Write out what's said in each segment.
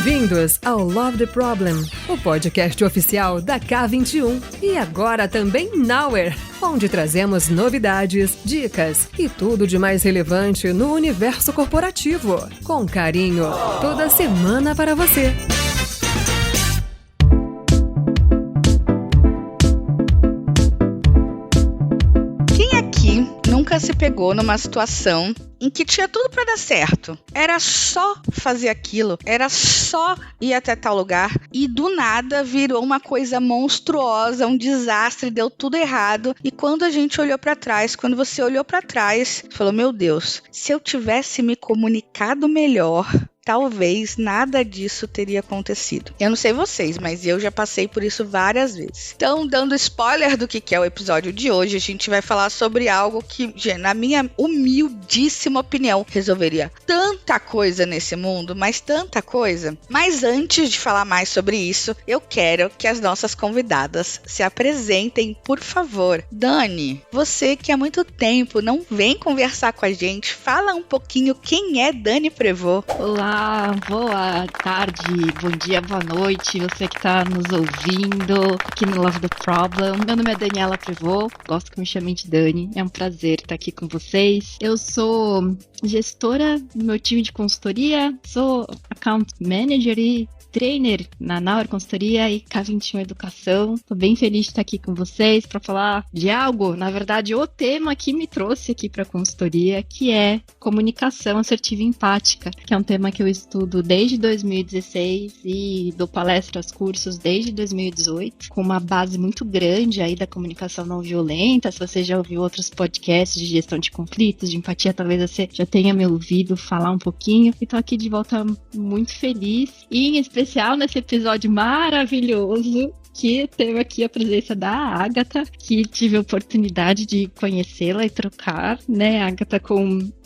Bem-vindos ao Love the Problem, o podcast oficial da K21 e agora também Nowhere, onde trazemos novidades, dicas e tudo de mais relevante no universo corporativo, com carinho, toda semana para você. Quem aqui nunca se pegou numa situação em que tinha tudo pra dar certo? Era só fazer aquilo, era só ir até tal lugar e do nada virou uma coisa monstruosa, um desastre, deu tudo errado. E quando a gente olhou pra trás, quando você olhou pra trás, falou: meu Deus, se eu tivesse me comunicado melhor, talvez nada disso teria acontecido. Eu não sei vocês, mas eu já passei por isso várias vezes. Então, dando spoiler do que é o episódio de hoje, a gente vai falar sobre algo que, na minha humildíssima opinião, resolveria tanta coisa nesse mundo, mas tanta coisa. Mas antes de falar mais sobre isso, eu quero que as nossas convidadas se apresentem, por favor. Dani, você que há muito tempo não vem conversar com a gente, fala um pouquinho quem é Dani Prévost. Olá, boa tarde, bom dia, boa noite, você que está nos ouvindo aqui no Love the Problem. Meu nome é Daniela Prévost, gosto que me chamem de Dani, é um prazer estar aqui com vocês. Eu sou gestora do meu time de consultoria, sou account manager e trainer na Nowhere Consultoria e K21 Educação. Tô bem feliz de estar aqui com vocês para falar de algo, na verdade, o tema que me trouxe aqui para a consultoria, que é comunicação assertiva e empática, que é um tema que eu estudo desde 2016 e dou palestras, cursos desde 2018, com uma base muito grande aí da comunicação não violenta. Se você já ouviu outros podcasts de gestão de conflitos, de empatia, talvez você já tenha me ouvido falar um pouquinho. E tô aqui de volta muito feliz e em especial nesse episódio maravilhoso que teve aqui a presença da Agatha, que tive a oportunidade de conhecê-la e trocar, né, Agatha,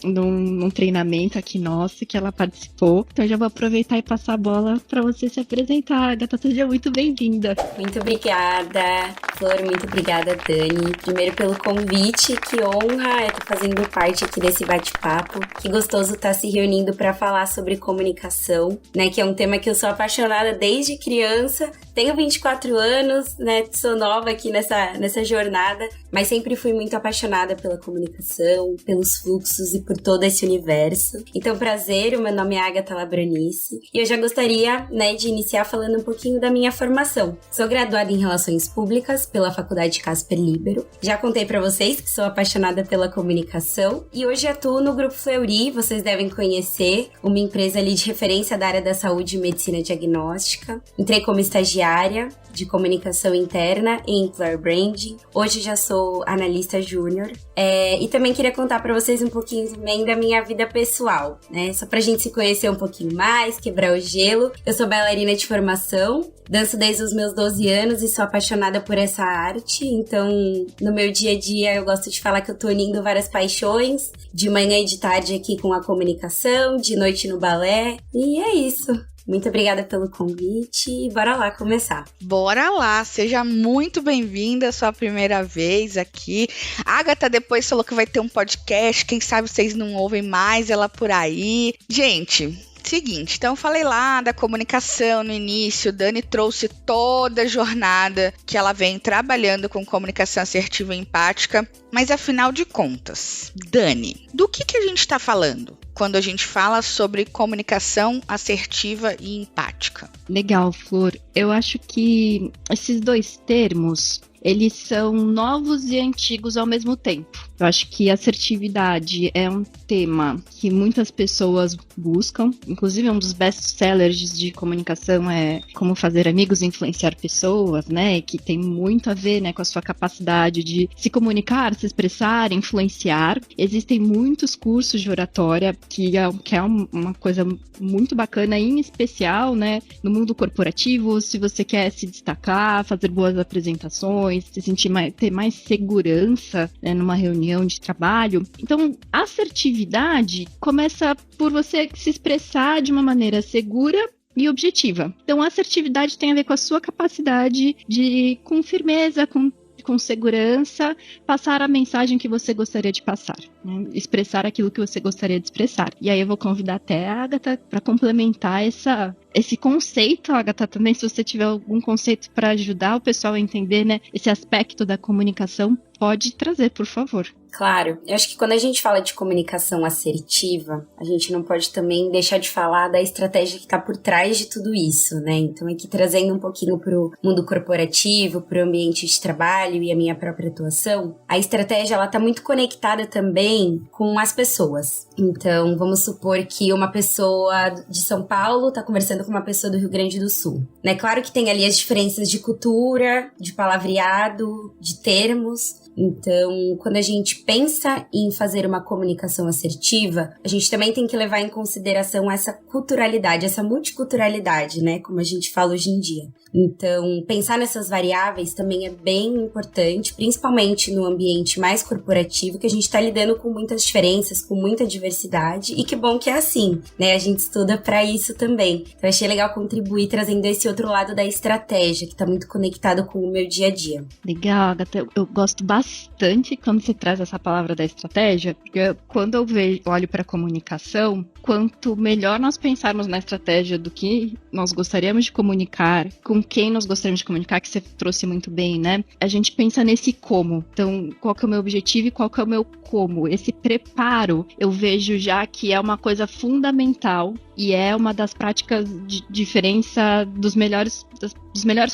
num treinamento aqui nosso que ela participou. Então eu já vou aproveitar e passar a bola para você se apresentar. Agatha, seja muito bem-vinda. Muito obrigada, Flor, muito obrigada, Dani. Primeiro pelo convite, que honra estar fazendo parte aqui desse bate-papo. Que gostoso estar se reunindo para falar sobre comunicação, né, que é um tema que eu sou apaixonada desde criança. Tenho 24 anos, né, sou nova aqui nessa jornada, mas sempre fui muito apaixonada pela comunicação, pelos fluxos e por todo esse universo. Então, prazer, o meu nome é Agatha Labranice e eu já gostaria, né, de iniciar falando um pouquinho da minha formação. Sou graduada em Relações Públicas pela Faculdade Casper Libero. Já contei pra vocês que sou apaixonada pela comunicação e hoje atuo no Grupo Fleury, vocês devem conhecer, uma empresa ali de referência da área da saúde e medicina diagnóstica. Entrei como estagiária de comunicação interna e employer branding. Hoje já sou analista júnior. E também queria contar para vocês um pouquinho também da minha vida pessoal, né? Só pra gente se conhecer um pouquinho mais, quebrar o gelo. Eu sou bailarina de formação, danço desde os meus 12 anos e sou apaixonada por essa arte. Então, no meu dia a dia, eu gosto de falar que eu tô unindo várias paixões, de manhã e de tarde aqui com a comunicação, de noite no balé. E é isso. Muito obrigada pelo convite e bora lá começar. Bora lá, seja muito bem-vinda, sua primeira vez aqui. A Agatha depois falou que vai ter um podcast, quem sabe vocês não ouvem mais ela por aí. Gente, seguinte, então eu falei lá da comunicação no início, Dani trouxe toda a jornada que ela vem trabalhando com comunicação assertiva e empática, mas afinal de contas, Dani, do que a gente está falando quando a gente fala sobre comunicação assertiva e empática? Legal, Flor. Eu acho que esses dois termos, eles são novos e antigos ao mesmo tempo. Eu acho que assertividade é um tema que muitas pessoas buscam. Inclusive, um dos best-sellers de comunicação é Como Fazer Amigos e Influenciar Pessoas, né? Que tem muito a ver, né, com a sua capacidade de se comunicar, se expressar, influenciar. Existem muitos cursos de oratória que é uma coisa muito bacana, em especial, né, no mundo corporativo, se você quer se destacar, fazer boas apresentações, se sentir ter mais segurança, né, numa reunião de trabalho. Então, a assertividade começa por você se expressar de uma maneira segura e objetiva. Então, a assertividade tem a ver com a sua capacidade de, com firmeza, com com segurança, passar a mensagem que você gostaria de passar, né? Expressar aquilo que você gostaria de expressar. E aí eu vou convidar até a Agatha para complementar esse conceito, Agatha, também, se você tiver algum conceito para ajudar o pessoal a entender, né, esse aspecto da comunicação, pode trazer, por favor. Claro, eu acho que quando a gente fala de comunicação assertiva, a gente não pode também deixar de falar da estratégia que está por trás de tudo isso, né? Então, aqui trazendo um pouquinho para o mundo corporativo, para o ambiente de trabalho e a minha própria atuação, a estratégia ela está muito conectada também com as pessoas. Então, vamos supor que uma pessoa de São Paulo está conversando com uma pessoa do Rio Grande do Sul, né? Claro que tem ali as diferenças de cultura, de palavreado, de termos. Então, quando a gente pensa em fazer uma comunicação assertiva, a gente também tem que levar em consideração essa culturalidade, essa multiculturalidade, né? Como a gente fala hoje em dia. Então, pensar nessas variáveis também é bem importante, principalmente no ambiente mais corporativo, que a gente está lidando com muitas diferenças, com muita diversidade, e que bom que é assim, né? A gente estuda para isso também. Então, achei legal contribuir trazendo esse outro lado da estratégia, que está muito conectado com o meu dia a dia. Legal, Agatha. Eu gosto bastante quando você traz essa palavra da estratégia, porque quando eu olho para a comunicação, quanto melhor nós pensarmos na estratégia do que nós gostaríamos de comunicar, com quem nós gostaríamos de comunicar, que você trouxe muito bem, né? A gente pensa nesse como. Então, qual que é o meu objetivo e qual que é o meu como? Esse preparo, eu vejo já que é uma coisa fundamental e é uma das práticas de diferença dos melhores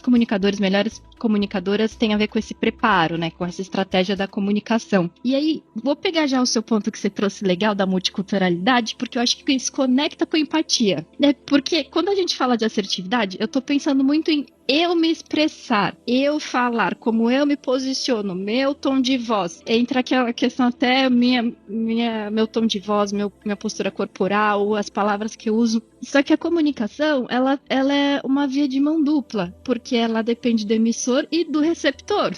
comunicadores, melhores comunicadoras, tem a ver com esse preparo, né? Com essa estratégia da comunicação. E aí, vou pegar já o seu ponto que você trouxe legal da multiculturalidade, porque eu acho que isso conecta com empatia, né? Porque quando a gente fala de assertividade, eu tô pensando muito em eu me expressar, eu falar, como eu me posiciono, meu tom de voz. Entra aquela questão até meu tom de voz, minha postura corporal, as palavras que eu uso. Só que a comunicação, ela é uma via de mão dupla, porque ela depende do emissor e do receptor.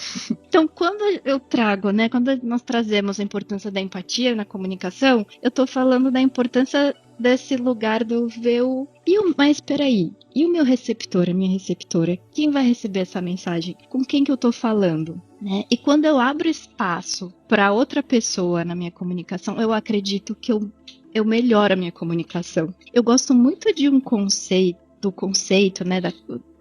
Então, quando eu trago, né, quando nós trazemos a importância da empatia na comunicação, eu tô falando da importância desse lugar do ver mas peraí, e o meu receptor, a minha receptora? Quem vai receber essa mensagem? Com quem que eu tô falando? Né? E quando eu abro espaço para outra pessoa na minha comunicação, eu acredito que eu melhoro a minha comunicação. Eu gosto muito de um conceito, né,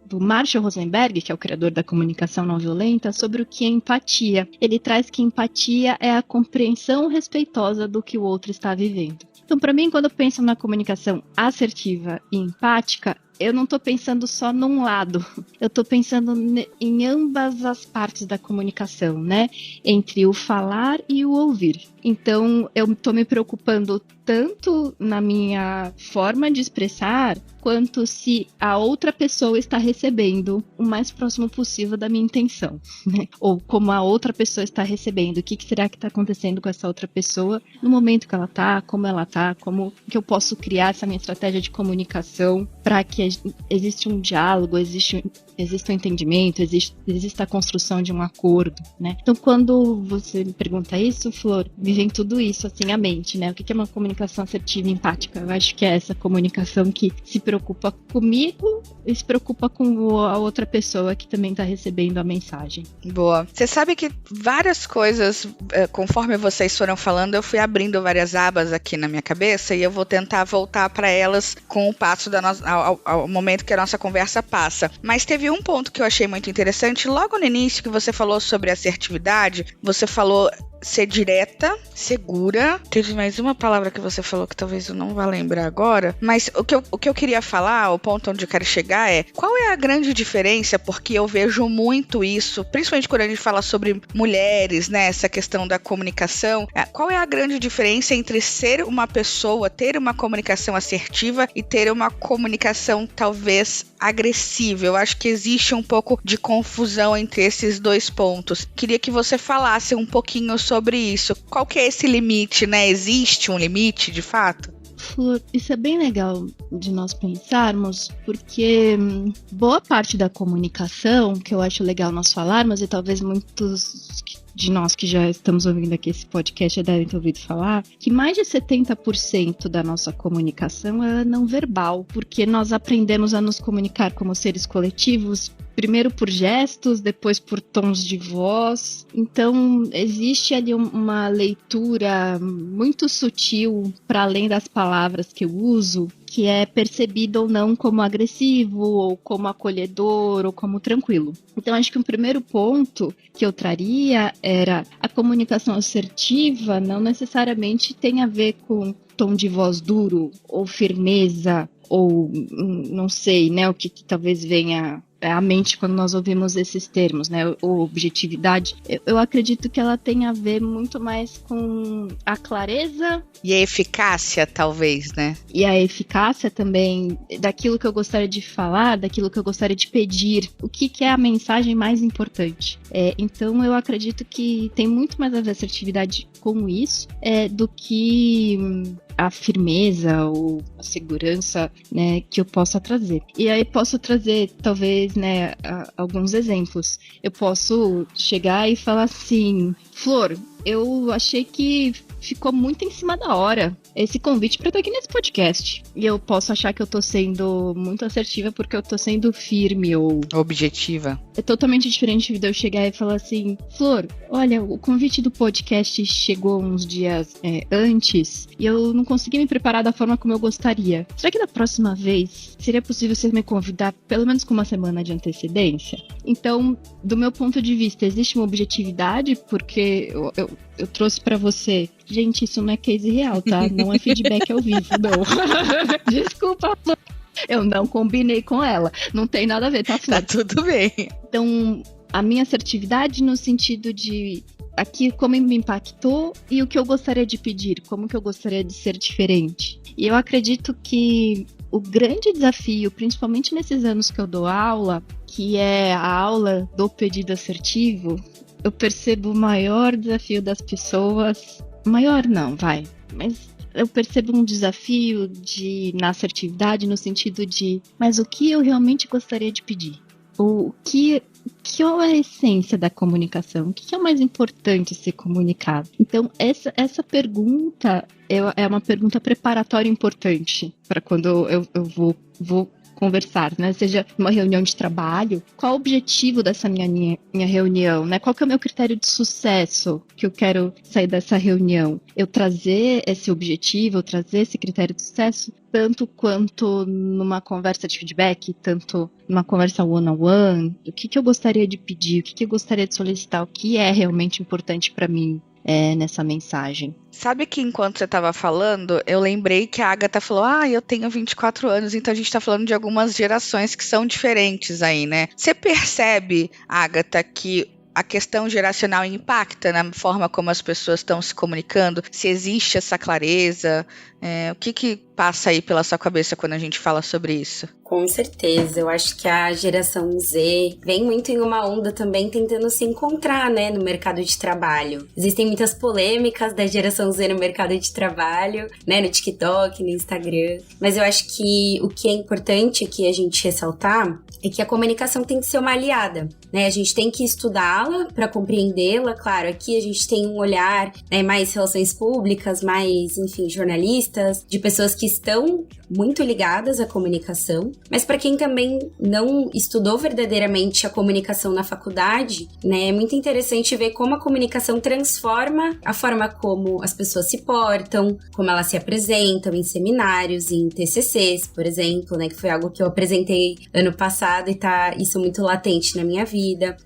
do Marshall Rosenberg, que é o criador da comunicação não violenta, sobre o que é empatia. Ele traz que empatia é a compreensão respeitosa do que o outro está vivendo. Então, para mim, quando eu penso na comunicação assertiva e empática, eu não estou pensando só num lado, eu estou pensando em ambas as partes da comunicação, né? Entre o falar e o ouvir. Então, eu estou me preocupando tanto na minha forma de expressar, quanto se a outra pessoa está recebendo o mais próximo possível da minha intenção, né? Ou como a outra pessoa está recebendo, o que será que está acontecendo com essa outra pessoa no momento que ela está, como que eu posso criar essa minha estratégia de comunicação para que exista um diálogo, exista um entendimento, exista a construção de um acordo, né? Então, quando você me pergunta isso, Flor, me vem tudo isso assim à mente, né? O que é uma comunicação assertiva e empática? Eu acho que é essa comunicação que se preocupa comigo e se preocupa com a outra pessoa que também está recebendo a mensagem. Boa. Você sabe que várias coisas, conforme vocês foram falando, eu fui abrindo várias abas aqui na minha cabeça e eu vou tentar voltar para elas com o passo ao momento que a nossa conversa passa. Mas teve um ponto que eu achei muito interessante, logo no início que você falou sobre assertividade, você falou ser direta, segura. Teve mais uma palavra que você falou que talvez eu não vá lembrar agora, mas o que eu queria falar, o ponto onde eu quero chegar é, qual é a grande diferença, porque eu vejo muito isso, principalmente quando a gente fala sobre mulheres, né, essa questão da comunicação, qual é a grande diferença entre ser uma pessoa, ter uma comunicação assertiva e ter uma comunicação talvez agressiva? Eu acho que existe um pouco de confusão entre esses dois pontos. Queria que você falasse um pouquinho sobre isso. Qual que é esse limite, né? Existe um limite, de fato? Flor, isso é bem legal de nós pensarmos, porque boa parte da comunicação, que eu acho legal nós falarmos, e talvez muitos de nós que já estamos ouvindo aqui esse podcast já devem ter ouvido falar, que mais de 70% da nossa comunicação é não verbal, porque nós aprendemos a nos comunicar como seres coletivos, primeiro por gestos, depois por tons de voz. Então, existe ali uma leitura muito sutil, para além das palavras que eu uso, que é percebido ou não como agressivo, ou como acolhedor, ou como tranquilo. Então, acho que um primeiro ponto que eu traria era a comunicação assertiva não necessariamente tem a ver com tom de voz duro, ou firmeza, ou não sei, né, o que talvez venha à mente quando nós ouvimos esses termos, né, ou objetividade. Eu acredito que ela tem a ver muito mais com a clareza e a eficácia, talvez, né? E a eficácia também daquilo que eu gostaria de falar, daquilo que eu gostaria de pedir, o que é a mensagem mais importante. Então eu acredito que tem muito mais a ver a assertividade com isso do que a firmeza ou a segurança, né, que eu possa trazer. E aí posso trazer, talvez, né, alguns exemplos. Eu posso chegar e falar assim: Flor, eu achei que ficou muito em cima da hora esse convite para estar aqui nesse podcast. E eu posso achar que eu tô sendo muito assertiva porque eu tô sendo firme ou objetiva. É totalmente diferente de eu chegar e falar assim: Flor, olha, o convite do podcast chegou uns dias antes e eu não consegui me preparar da forma como eu gostaria. Será que da próxima vez seria possível você me convidar pelo menos com uma semana de antecedência? Então, do meu ponto de vista, existe uma objetividade porque eu trouxe pra você. Gente, isso não é case real, tá? Não é feedback ao vivo, não. Desculpa, Flor. Eu não combinei com ela. Não tem nada a ver, tá, Flor? Tá tudo bem. Então, a minha assertividade no sentido de aqui como me impactou e o que eu gostaria de pedir, como que eu gostaria de ser diferente. E eu acredito que o grande desafio, principalmente nesses anos que eu dou aula, que é a aula do pedido assertivo, eu percebo o maior desafio das pessoas. Maior não, mas eu percebo um desafio na assertividade no sentido de, mas o que eu realmente gostaria de pedir? Qual é a essência da comunicação? O que é o mais importante ser comunicado? Então, essa pergunta é uma pergunta preparatória importante para quando eu vou conversar, né? Seja uma reunião de trabalho, qual o objetivo dessa minha reunião, né? Qual que é o meu critério de sucesso que eu quero sair dessa reunião? Eu trazer esse objetivo, eu trazer esse critério de sucesso, tanto quanto numa conversa de feedback, tanto numa conversa one-on-one, o que eu gostaria de pedir, o que eu gostaria de solicitar, o que é realmente importante para mim nessa mensagem. Sabe que enquanto você estava falando, eu lembrei que a Agatha falou, eu tenho 24 anos, então a gente está falando de algumas gerações que são diferentes aí, né? Você percebe, Agatha, que a questão geracional impacta na forma como as pessoas estão se comunicando? Se existe essa clareza? O que passa aí pela sua cabeça quando a gente fala sobre isso? Com certeza, eu acho que a geração Z vem muito em uma onda também tentando se encontrar, né, no mercado de trabalho. Existem muitas polêmicas da geração Z no mercado de trabalho, né, no TikTok, no Instagram. Mas eu acho que o que é importante aqui a gente ressaltar é que a comunicação tem que ser uma aliada, né? A gente tem que estudá-la para compreendê-la. Claro, aqui a gente tem um olhar, né, mais relações públicas, mais, enfim, jornalistas, de pessoas que estão muito ligadas à comunicação. Mas para quem também não estudou verdadeiramente a comunicação na faculdade, né, é muito interessante ver como a comunicação transforma a forma como as pessoas se portam, como elas se apresentam em seminários, em TCCs, por exemplo, né, que foi algo que eu apresentei ano passado e tá isso muito latente na minha vida.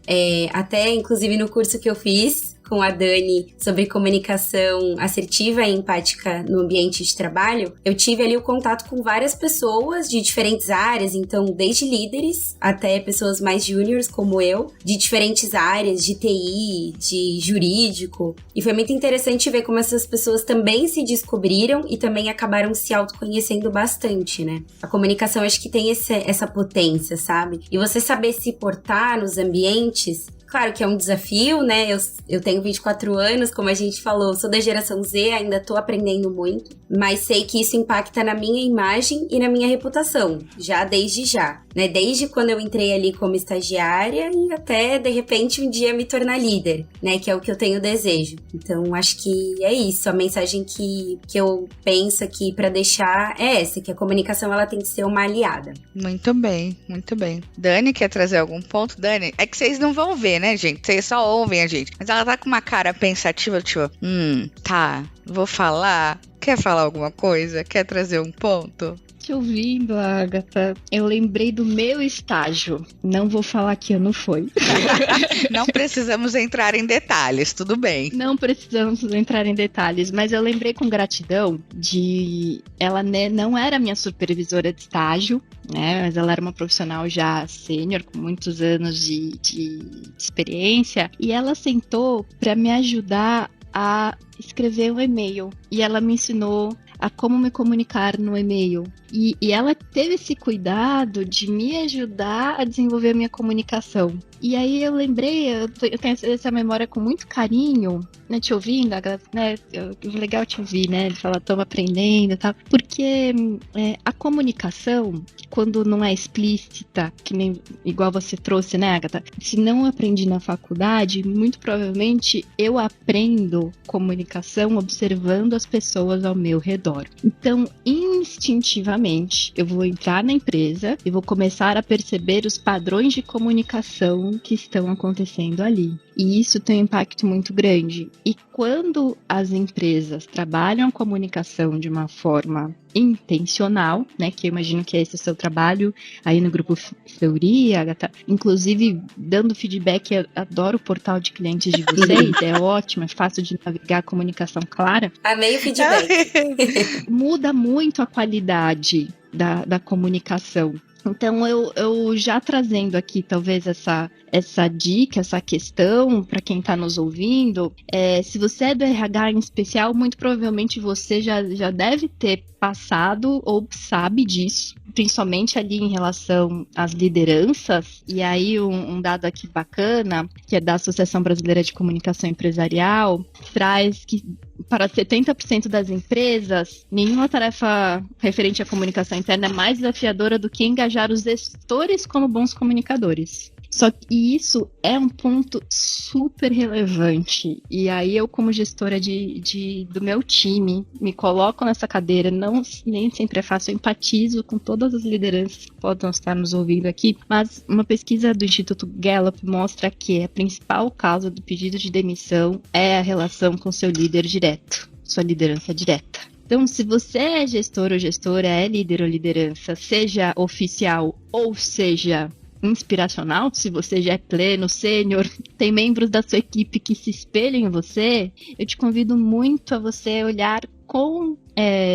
Até, inclusive, no curso que eu fiz com a Dani sobre comunicação assertiva e empática no ambiente de trabalho, eu tive ali o contato com várias pessoas de diferentes áreas, então desde líderes até pessoas mais júniores como eu, de diferentes áreas, de TI, de jurídico, e foi muito interessante ver como essas pessoas também se descobriram e também acabaram se autoconhecendo bastante, né? A comunicação acho que tem essa potência, sabe? E você saber se portar nos ambientes. Claro que é um desafio, né? Eu tenho 24 anos, como a gente falou, sou da geração Z, ainda tô aprendendo muito, mas sei que isso impacta na minha imagem e na minha reputação, já desde já, né? Desde quando eu entrei ali como estagiária e até, de repente, um dia me tornar líder, né? Que é o que eu tenho desejo. Então, acho que é isso. A mensagem que eu penso aqui pra deixar é essa, que a comunicação ela tem que ser uma aliada. Muito bem, muito bem. Dani, quer trazer algum ponto? Dani, é que vocês não vão ver, né, gente? Vocês só ouvem a gente. Mas ela tá com uma cara pensativa, tipo, tá, vou falar. Quer falar alguma coisa? Quer trazer um ponto? Te ouvindo, Agatha, eu lembrei do meu estágio. Não vou falar que ano foi. Não precisamos entrar em detalhes, tudo bem. Não precisamos entrar em detalhes, mas eu lembrei com gratidão de... Ela não era minha supervisora de estágio, né? Mas ela era uma profissional já sênior, com muitos anos de experiência. E ela sentou para me ajudar a escrever um e-mail. E ela me ensinou a como me comunicar no e-mail. E ela teve esse cuidado de me ajudar a desenvolver a minha comunicação. E aí eu lembrei, eu tenho essa memória com muito carinho, né, te ouvindo, né, legal te ouvir, né, de falar, estamos aprendendo e tal, porque a comunicação, quando não é explícita, que nem igual você trouxe, né, Agatha, se não aprendi na faculdade, muito provavelmente eu aprendo comunicação observando as pessoas ao meu redor. Então, instintivamente, eu vou entrar na empresa e vou começar a perceber os padrões de comunicação que estão acontecendo ali. E isso tem um impacto muito grande. E quando as empresas trabalham a comunicação de uma forma intencional, né, que eu imagino que é esse o seu trabalho aí no Grupo Fleury, Agatha, inclusive dando feedback, eu adoro o portal de clientes de vocês, é ótimo, é fácil de navegar, comunicação clara. Amei o feedback. Muda muito a qualidade da comunicação. Então, eu já trazendo aqui, talvez, essa dica, essa questão, para quem está nos ouvindo, se você é do RH em especial, muito provavelmente você já deve ter passado ou sabe disso, principalmente ali em relação às lideranças. E aí, um dado aqui bacana, que é da Associação Brasileira de Comunicação Empresarial, traz que para 70% das empresas, nenhuma tarefa referente à comunicação interna é mais desafiadora do que engajar os gestores como bons comunicadores. Só que isso é um ponto super relevante. E aí eu, como gestora do meu time, me coloco nessa cadeira. Nem sempre é fácil, eu empatizo com todas as lideranças que podem estar nos ouvindo aqui. Mas uma pesquisa do Instituto Gallup mostra que a principal causa do pedido de demissão é a relação com seu líder direto, sua liderança direta. Então, se você é gestor ou gestora, é líder ou liderança, seja oficial ou seja inspiracional, se você já é pleno, sênior, tem membros da sua equipe que se espelham em você, eu te convido muito a você olhar com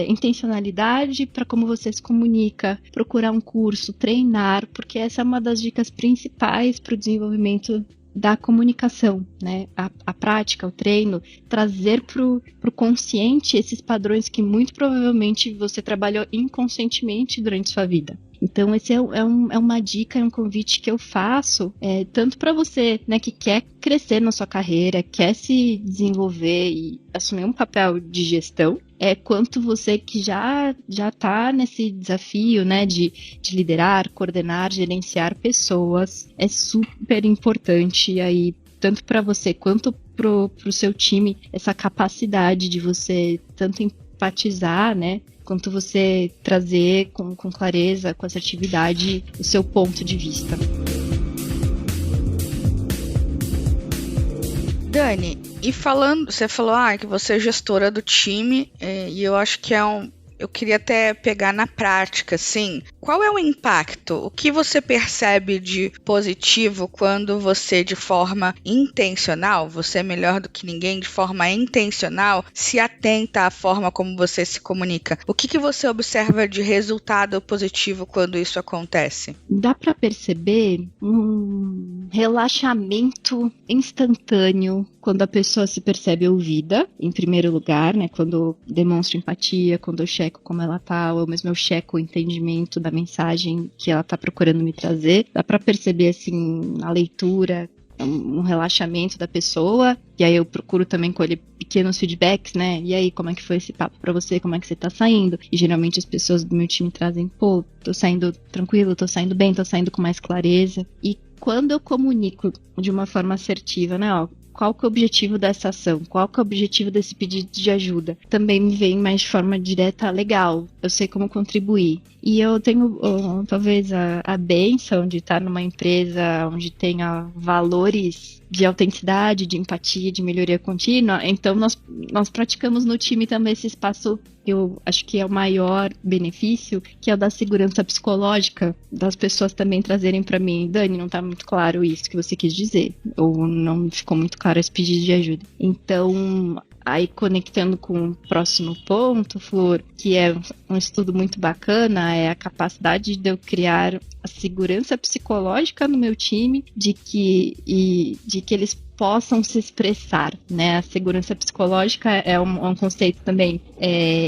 intencionalidade para como você se comunica, procurar um curso, treinar, porque essa é uma das dicas principais para o desenvolvimento da comunicação, né? A prática, o treino, trazer pro consciente esses padrões que muito provavelmente você trabalhou inconscientemente durante sua vida. Então, esse é uma dica, é um convite que eu faço, tanto para você, né, que quer crescer na sua carreira, quer se desenvolver e assumir um papel de gestão, quanto você que já está nesse desafio, né, de liderar, coordenar, gerenciar pessoas, é super importante aí, tanto para você quanto pro seu time, essa capacidade de você tanto empatizar, né, quanto você trazer com clareza, com assertividade, o seu ponto de vista. Dani, e falando, você falou que você é gestora do time, e eu acho que eu queria até pegar na prática, assim, qual é o impacto? O que você percebe de positivo quando você, de forma intencional, você é melhor do que ninguém, de forma intencional, se atenta à forma como você se comunica? O que você observa de resultado positivo quando isso acontece? Dá para perceber um relaxamento instantâneo quando a pessoa se percebe ouvida, em primeiro lugar, né? Quando demonstra empatia, quando eu checo como ela tá, ou mesmo eu checo o entendimento da mensagem que ela tá procurando me trazer. Dá pra perceber, assim, a leitura, um relaxamento da pessoa, e aí eu procuro também colher pequenos feedbacks, né? E aí, como é que foi esse papo pra você? Como é que você tá saindo? E geralmente as pessoas do meu time trazem, pô, tô saindo tranquilo, tô saindo bem, tô saindo com mais clareza. E quando eu comunico de uma forma assertiva, né, ó, qual que é o objetivo dessa ação? Qual que é o objetivo desse pedido de ajuda? Também me vem mais de forma direta, legal, eu sei como contribuir. E eu tenho, talvez, a bênção de estar numa empresa onde tenha valores de autenticidade, de empatia, de melhoria contínua. Então, nós praticamos no time também esse espaço, eu acho que é o maior benefício, que é o da segurança psicológica, das pessoas também trazerem para mim, Dani, não tá muito claro isso que você quis dizer, ou não ficou muito claro esse pedido de ajuda. Então, aí conectando com o próximo ponto, Flor, que é um estudo muito bacana, é a capacidade de eu criar a segurança psicológica no meu time, de que eles possam se expressar, né? A segurança psicológica é um conceito também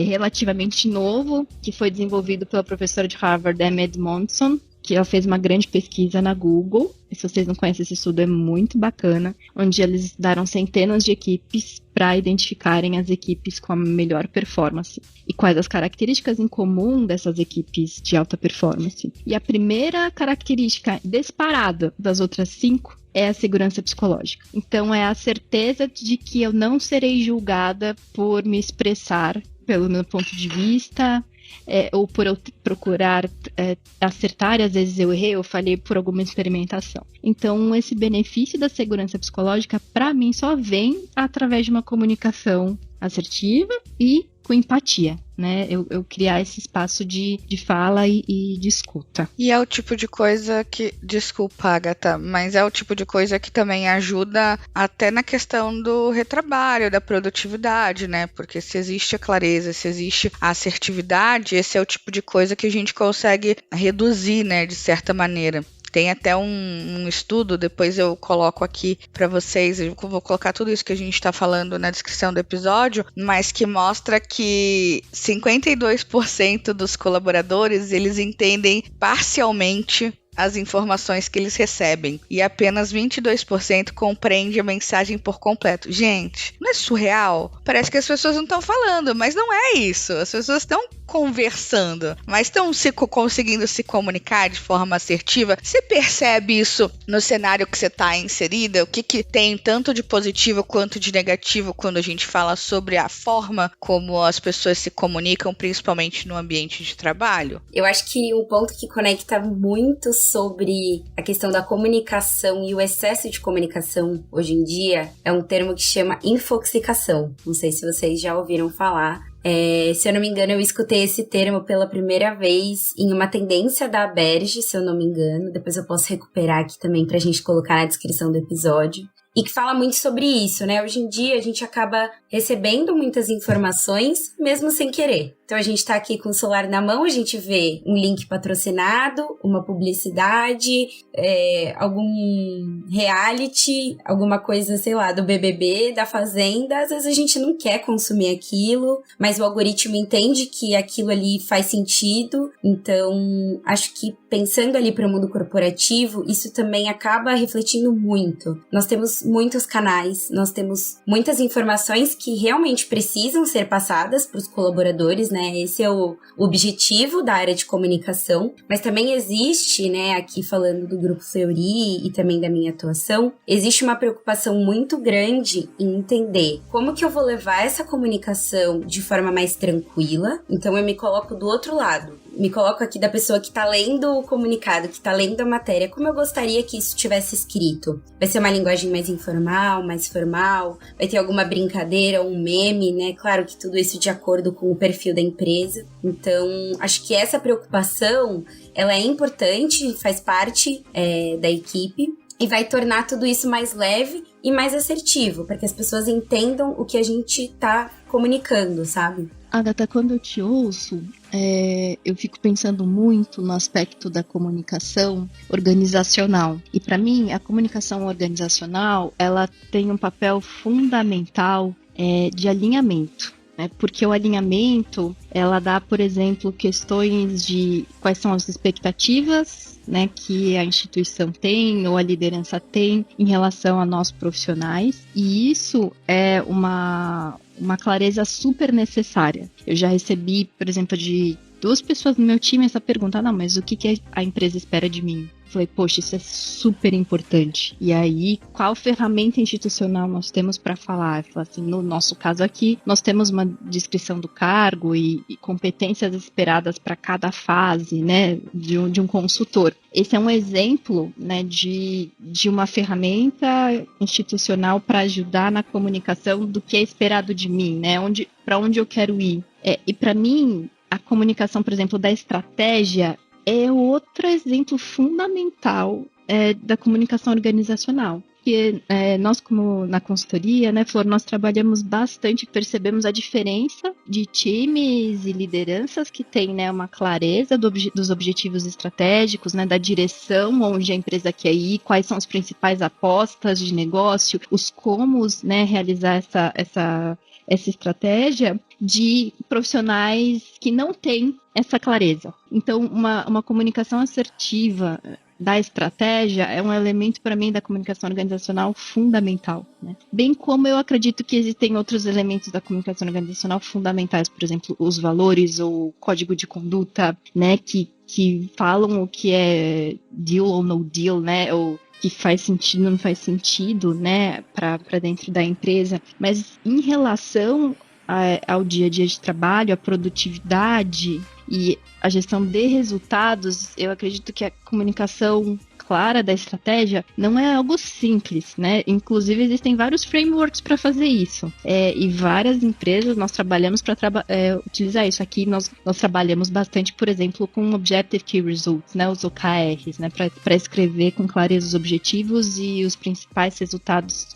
relativamente novo, que foi desenvolvido pela professora de Harvard, Emma Edmondson, que ela fez uma grande pesquisa na Google. E se vocês não conhecem esse estudo, é muito bacana, onde eles estudaram centenas de equipes para identificarem as equipes com a melhor performance e quais as características em comum dessas equipes de alta performance. E a primeira característica disparada das outras 5 é a segurança psicológica. Então, é a certeza de que eu não serei julgada por me expressar pelo meu ponto de vista, ou por eu procurar acertar, e às vezes eu errei, eu falhei por alguma experimentação. Então, esse benefício da segurança psicológica, para mim, só vem através de uma comunicação assertiva e com empatia, né? Eu criar esse espaço de fala e de escuta. E é o tipo de coisa que, desculpa, Agatha, mas é o tipo de coisa que também ajuda até na questão do retrabalho, da produtividade, né? Porque se existe a clareza, se existe a assertividade, esse é o tipo de coisa que a gente consegue reduzir, né, de certa maneira. Tem até um estudo, depois eu coloco aqui para vocês, eu vou colocar tudo isso que a gente está falando na descrição do episódio, mas que mostra que 52% dos colaboradores, eles entendem parcialmente as informações que eles recebem e apenas 22% compreende a mensagem por completo. Gente, não é surreal? Parece que as pessoas não estão falando, mas não é isso. As pessoas estão conversando, mas estão conseguindo se comunicar de forma assertiva. Você percebe isso no cenário que você está inserida? O que tem tanto de positivo quanto de negativo quando a gente fala sobre a forma como as pessoas se comunicam, principalmente no ambiente de trabalho? Eu acho que um ponto que conecta muito sobre a questão da comunicação e o excesso de comunicação hoje em dia é um termo que chama infoxicação. Não sei se vocês já ouviram falar. Se eu não me engano, eu escutei esse termo pela primeira vez em uma tendência da Aberge, se eu não me engano. Depois eu posso recuperar aqui também pra gente colocar na descrição do episódio. E que fala muito sobre isso, né? Hoje em dia a gente acaba recebendo muitas informações, mesmo sem querer. Então a gente tá aqui com o celular na mão, a gente vê um link patrocinado, uma publicidade, algum reality, alguma coisa, sei lá, do BBB, da Fazenda. Às vezes a gente não quer consumir aquilo, mas o algoritmo entende que aquilo ali faz sentido. Então, acho que pensando ali para o mundo corporativo, isso também acaba refletindo muito. Nós temos muitos canais, nós temos muitas informações que realmente precisam ser passadas para os colaboradores, né? Esse é o objetivo da área de comunicação, mas também existe, né, aqui falando do Grupo Fleury e também da minha atuação, existe uma preocupação muito grande em entender como que eu vou levar essa comunicação de forma mais tranquila. Então eu me coloco do outro lado. Me coloco aqui da pessoa que tá lendo o comunicado, que tá lendo a matéria, como eu gostaria que isso tivesse escrito. Vai ser uma linguagem mais informal, mais formal, vai ter alguma brincadeira, um meme, né? Claro que tudo isso de acordo com o perfil da empresa. Então, acho que essa preocupação, ela é importante, faz parte da equipe e vai tornar tudo isso mais leve e mais assertivo, para que as pessoas entendam o que a gente tá comunicando, sabe? Agatha, quando eu te ouço, eu fico pensando muito no aspecto da comunicação organizacional. E para mim, a comunicação organizacional, ela tem um papel fundamental de alinhamento. Porque o alinhamento, ela dá, por exemplo, questões de quais são as expectativas né, que a instituição tem ou a liderança tem em relação a nós profissionais, e isso é uma clareza super necessária. Eu já recebi, por exemplo, de 2 pessoas no meu time essa pergunta: não, mas o que a empresa espera de mim? Falei, poxa, isso é super importante. E aí, qual ferramenta institucional nós temos para falar? Eu falei assim, no nosso caso aqui, nós temos uma descrição do cargo e competências esperadas para cada fase, né, de um consultor. Esse é um exemplo, né, de uma ferramenta institucional para ajudar na comunicação do que é esperado de mim, né, para onde eu quero ir. E para mim, a comunicação, por exemplo, da estratégia é outro exemplo fundamental da comunicação organizacional. Porque nós, como na consultoria, né, Flor, nós trabalhamos bastante, percebemos a diferença de times e lideranças que têm, né, uma clareza dos objetivos estratégicos, né, da direção onde a empresa quer ir, quais são as principais apostas de negócio, os comos, né, realizar essa estratégia, de profissionais que não têm essa clareza. Então, uma comunicação assertiva da estratégia é um elemento, para mim, da comunicação organizacional fundamental, né? Bem como eu acredito que existem outros elementos da comunicação organizacional fundamentais, por exemplo, os valores ou código de conduta, né, que falam o que é deal ou no deal, né, ou que faz sentido, não faz sentido, né, para dentro da empresa. Mas em relação ao dia a dia de trabalho, a produtividade e a gestão de resultados, eu acredito que a comunicação clara da estratégia não é algo simples, né? Inclusive, existem vários frameworks para fazer isso. E várias empresas, nós trabalhamos para utilizar isso. Aqui, nós trabalhamos bastante, por exemplo, com Objective Key Results, né? Os OKRs, né? Para escrever com clareza os objetivos e os principais resultados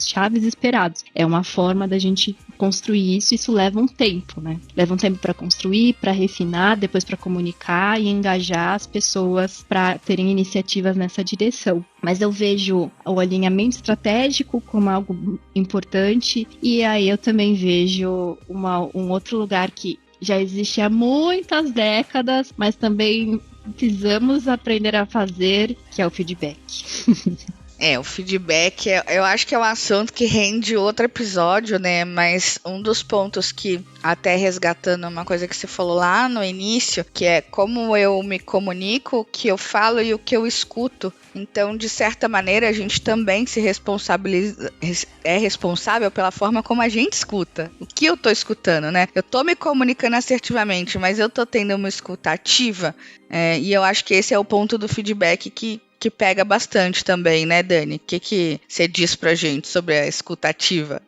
chaves esperados. É uma forma da gente construir isso leva um tempo, né? Leva um tempo para construir, para refinar, depois para comunicar e engajar as pessoas para terem iniciativas nessa direção. Mas eu vejo o alinhamento estratégico como algo importante, e aí eu também vejo um outro lugar que já existe há muitas décadas, mas também precisamos aprender a fazer, que é o feedback. O feedback, eu acho que é um assunto que rende outro episódio, né? Mas um dos pontos que, até resgatando uma coisa que você falou lá no início, que é como eu me comunico, o que eu falo e o que eu escuto. Então, de certa maneira, a gente também se é responsável pela forma como a gente escuta. O que eu tô escutando, né? Eu tô me comunicando assertivamente, mas eu tô tendo uma escuta ativa. E eu acho que esse é o ponto do feedback que pega bastante também, né, Dani? O que você diz pra gente sobre a escuta ativa?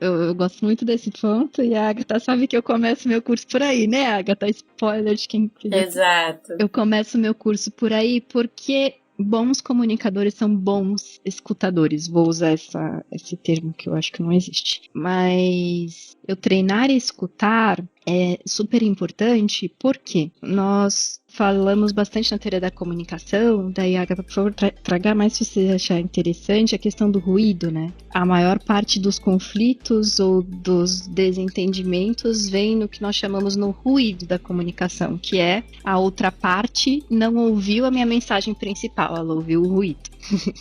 Eu gosto muito desse ponto, e a Agatha sabe que eu começo meu curso por aí, né, Agatha? Spoiler de quem quiser. Exato. Eu começo meu curso por aí porque bons comunicadores são bons escutadores. Vou usar esse termo que eu acho que não existe. Mas eu treinar e escutar é super importante porque nós falamos bastante na teoria da comunicação. Daí, Agatha, por favor, traga mais, se você achar interessante, a questão do ruído, né? A maior parte dos conflitos ou dos desentendimentos vem no que nós chamamos no ruído da comunicação, que é a outra parte não ouviu a minha mensagem principal, ela ouviu o ruído.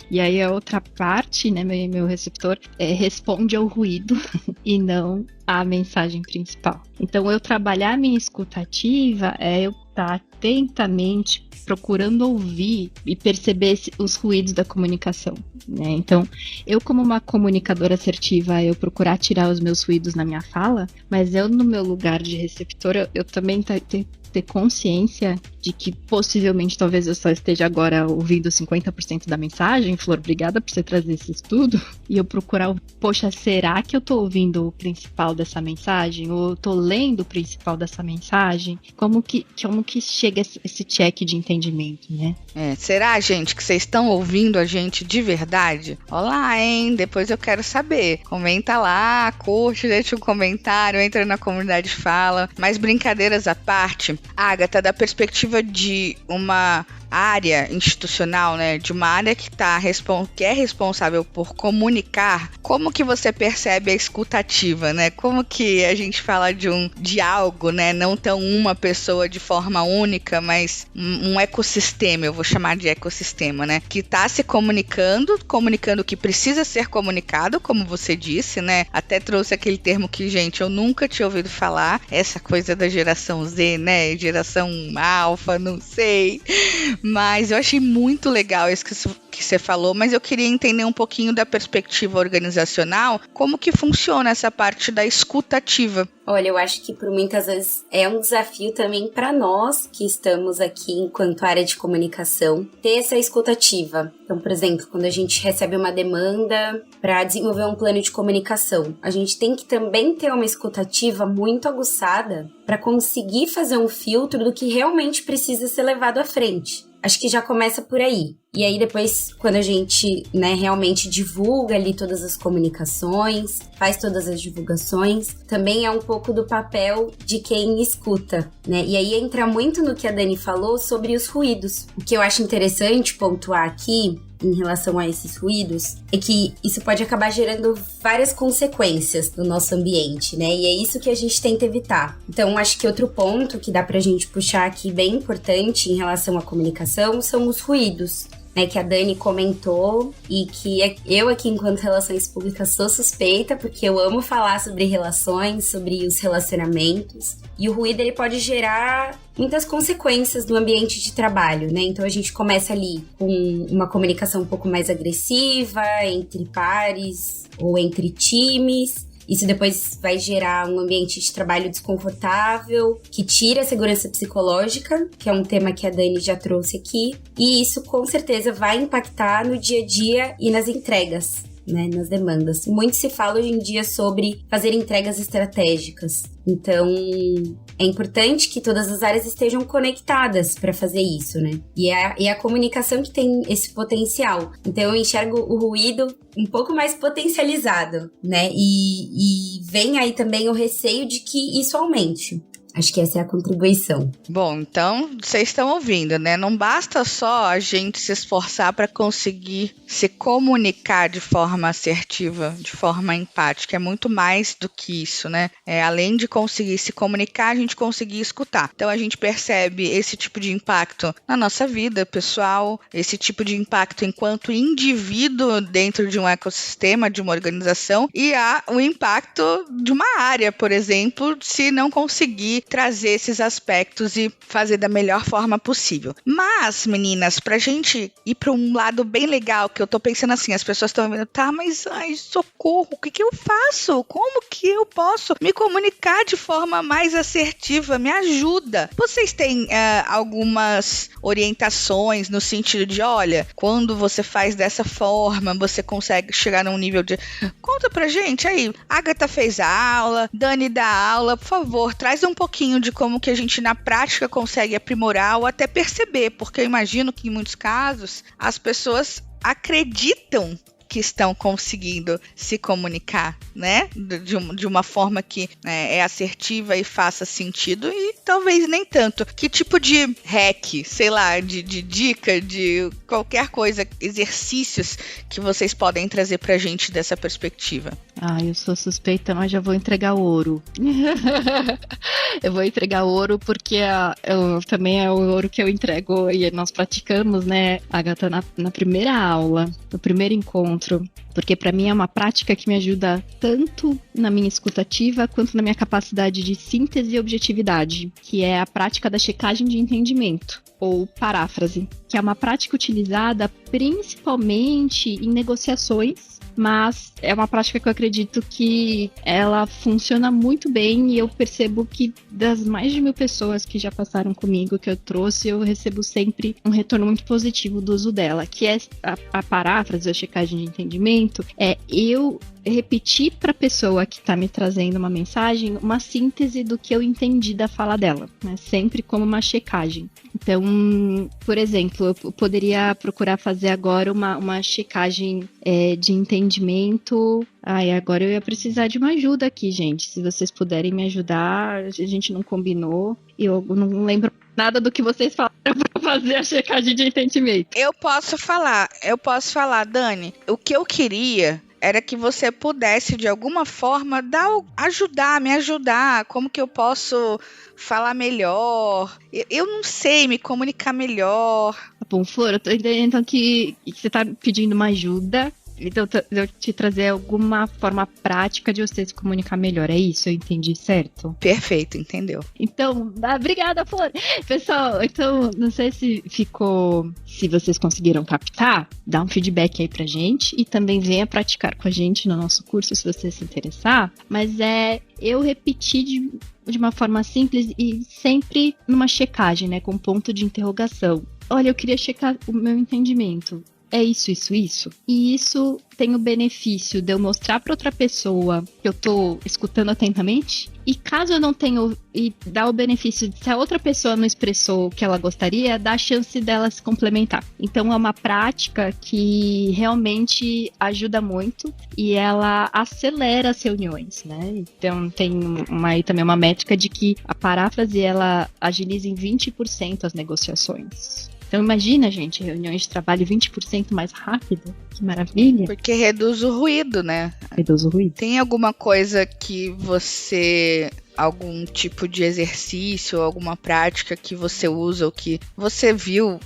E aí a outra parte, né, meu receptor, responde ao ruído e não à mensagem principal. Então, eu trabalhar a minha escuta ativa eu estar atentamente procurando ouvir e perceber os ruídos da comunicação, né? Então, eu como uma comunicadora assertiva, eu procurar tirar os meus ruídos na minha fala, mas eu no meu lugar de receptora, eu também ter consciência de que possivelmente talvez eu só esteja agora ouvindo 50% da mensagem. Flor, obrigada por você trazer esse estudo. E eu procurar, poxa, será que eu tô ouvindo o principal dessa mensagem? Ou eu tô lendo o principal dessa mensagem? Como que chega esse check de entendimento, né? Será, gente, que vocês estão ouvindo a gente de verdade? Olá, hein? Depois eu quero saber. Comenta lá, curte, deixa um comentário, entra na comunidade Fala. Mas brincadeiras à parte, Agatha, da perspectiva de uma área institucional, né, de uma área que é responsável por comunicar, como que você percebe a escutativa, né? Como que a gente fala de algo, né, não tão uma pessoa de forma única, mas um ecossistema, eu vou chamar de ecossistema, né, que está se comunicando o que precisa ser comunicado, como você disse, né? Até trouxe aquele termo que, gente, eu nunca tinha ouvido falar, essa coisa da geração Z, né? Geração alfa, não sei. Mas eu achei muito legal isso que você falou, mas eu queria entender um pouquinho da perspectiva organizacional, como que funciona essa parte da escutativa. Olha, eu acho que por muitas vezes é um desafio também para nós que estamos aqui enquanto área de comunicação, ter essa escutativa. Então, por exemplo, quando a gente recebe uma demanda para desenvolver um plano de comunicação, a gente tem que também ter uma escutativa muito aguçada para conseguir fazer um filtro do que realmente precisa ser levado à frente. Acho que já começa por aí. E aí depois, quando a gente, né, realmente divulga ali todas as comunicações, faz todas as divulgações, também é um pouco do papel de quem escuta, né? E aí entra muito no que a Dani falou sobre os ruídos. O que eu acho interessante pontuar aqui em relação a esses ruídos é que isso pode acabar gerando várias consequências no nosso ambiente, né? E é isso que a gente tenta evitar. Então, acho que outro ponto que dá pra gente puxar aqui bem importante em relação à comunicação são os ruídos, né, que a Dani comentou e que eu aqui enquanto relações públicas sou suspeita porque eu amo falar sobre relações, sobre os relacionamentos, e o ruído ele pode gerar muitas consequências no ambiente de trabalho, né? Então a gente começa ali com uma comunicação um pouco mais agressiva entre pares ou entre times. Isso depois vai gerar um ambiente de trabalho desconfortável, que tira a segurança psicológica, que é um tema que a Dani já trouxe aqui. E isso com certeza vai impactar no dia a dia e nas entregas, né, nas demandas. Muito se fala hoje em dia sobre fazer entregas estratégicas. Então, é importante que todas as áreas estejam conectadas para fazer isso, né? E é a comunicação que tem esse potencial. Então, eu enxergo o ruído um pouco mais potencializado, né? E vem aí também o receio de que isso aumente. Acho que essa é a contribuição. Bom, então, vocês estão ouvindo, né? Não basta só a gente se esforçar para conseguir se comunicar de forma assertiva, de forma empática. É muito mais do que isso, né? Além de conseguir se comunicar, a gente conseguir escutar. Então, a gente percebe esse tipo de impacto na nossa vida pessoal, esse tipo de impacto enquanto indivíduo dentro de um ecossistema, de uma organização, e há o impacto de uma área, por exemplo, se não conseguir trazer esses aspectos e fazer da melhor forma possível. Mas, meninas, pra gente ir pra um lado bem legal, que eu tô pensando assim, as pessoas estão vendo, tá, mas socorro, o que eu faço? Como que eu posso me comunicar de forma mais assertiva? Me ajuda. Vocês têm algumas orientações no sentido de, olha, quando você faz dessa forma, você consegue chegar num nível de... Conta pra gente aí, Agatha fez a aula, Dani dá aula, por favor, traz um pouquinho de como que a gente na prática consegue aprimorar ou até perceber, porque eu imagino que em muitos casos as pessoas acreditam que estão conseguindo se comunicar, né? De uma forma que é assertiva e faça sentido, e talvez nem tanto. Que tipo de hack, sei lá, de dica, de qualquer coisa, exercícios que vocês podem trazer pra gente dessa perspectiva? Eu sou suspeita, mas já vou entregar ouro. Eu vou entregar ouro porque também é o ouro que eu entrego e nós praticamos, né, Agatha, na primeira aula, no primeiro encontro. Porque para mim é uma prática que me ajuda tanto na minha escutativa quanto na minha capacidade de síntese e objetividade, que é a prática da checagem de entendimento, ou paráfrase, que é uma prática utilizada principalmente em negociações, mas é uma prática que eu acredito que ela funciona muito bem, e eu percebo que das mais de 1000 pessoas que já passaram comigo, que eu trouxe, eu recebo sempre um retorno muito positivo do uso dela, que é a paráfrase, a checagem de entendimento, é eu repetir para a pessoa que está me trazendo uma mensagem uma síntese do que eu entendi da fala dela, né? Sempre como uma checagem. Então, por exemplo, eu poderia procurar fazer agora uma checagem de entendimento. Agora eu ia precisar de uma ajuda aqui, gente. Se vocês puderem me ajudar, a gente não combinou. Eu não lembro nada do que vocês falaram para fazer a checagem de entendimento. Eu posso falar, Dani. O que eu queria era que você pudesse, de alguma forma, me ajudar. Como que eu posso falar melhor? Eu não sei me comunicar melhor. Tá bom, Flor, eu tô entendendo então que você tá pedindo uma ajuda. Então, eu te trazer alguma forma prática de você se comunicar melhor. É isso? Eu entendi certo? Perfeito, entendeu? Então, obrigada, Flor. Pessoal, então, não sei se vocês conseguiram captar, dá um feedback aí pra gente e também venha praticar com a gente no nosso curso se você se interessar. Mas eu repetir de uma forma simples e sempre numa checagem, né? Com ponto de interrogação. Olha, eu queria checar o meu entendimento. É isso. E isso tem o benefício de eu mostrar para outra pessoa que eu tô escutando atentamente. E caso eu não tenha, e dá o benefício de se a outra pessoa não expressou o que ela gostaria, dá a chance dela se complementar. Então é uma prática que realmente ajuda muito e ela acelera as reuniões, né? Então tem aí também uma métrica de que a paráfrase ela agiliza em 20% as negociações. Então imagina, gente, reuniões de trabalho 20% mais rápido. Que maravilha. Porque reduz o ruído, né? Reduz o ruído. Tem alguma coisa que algum tipo de exercício, alguma prática que você usa ou que você viu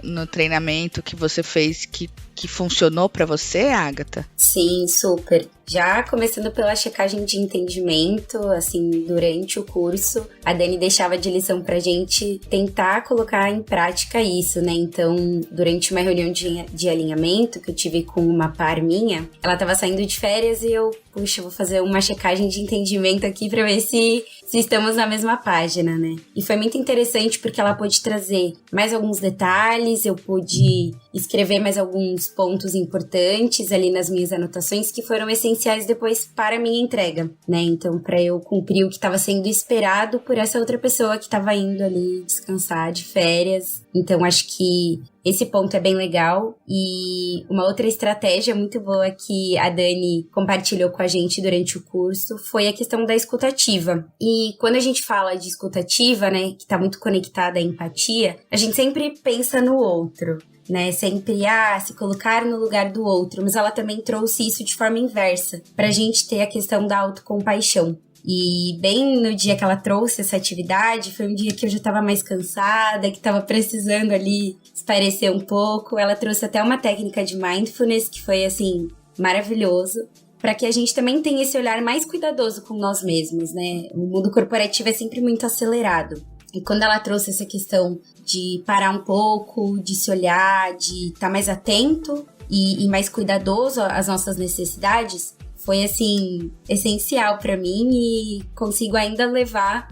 no treinamento que você fez que funcionou pra você, Agatha? Sim, super. Já começando pela checagem de entendimento, assim, durante o curso, a Dani deixava de lição pra gente tentar colocar em prática isso, né? Então, durante uma reunião de alinhamento que eu tive com uma par minha, ela tava saindo de férias e eu vou fazer uma checagem de entendimento aqui pra ver se estamos na mesma página, né? E foi muito interessante porque ela pôde trazer mais alguns detalhes, eu pude escrever mais alguns pontos importantes ali nas minhas anotações que foram essenciais depois para a minha entrega, né? Então, para eu cumprir o que estava sendo esperado por essa outra pessoa que estava indo ali descansar de férias. Então, acho que esse ponto é bem legal. E uma outra estratégia muito boa que a Dani compartilhou com a gente durante o curso foi a questão da escutativa. E quando a gente fala de escutativa, né, que está muito conectada à empatia, a gente sempre pensa no outro, né? Sempre, se colocar no lugar do outro. Mas ela também trouxe isso de forma inversa, pra gente ter a questão da autocompaixão. E bem no dia que ela trouxe essa atividade, foi um dia que eu já estava mais cansada, que estava precisando ali espairecer um pouco. Ela trouxe até uma técnica de mindfulness, que foi, assim, maravilhoso, para que a gente também tenha esse olhar mais cuidadoso com nós mesmos, né? O mundo corporativo é sempre muito acelerado. E quando ela trouxe essa questão de parar um pouco, de se olhar, de estar mais atento e mais cuidadoso às nossas necessidades, foi, assim, essencial para mim e consigo ainda levar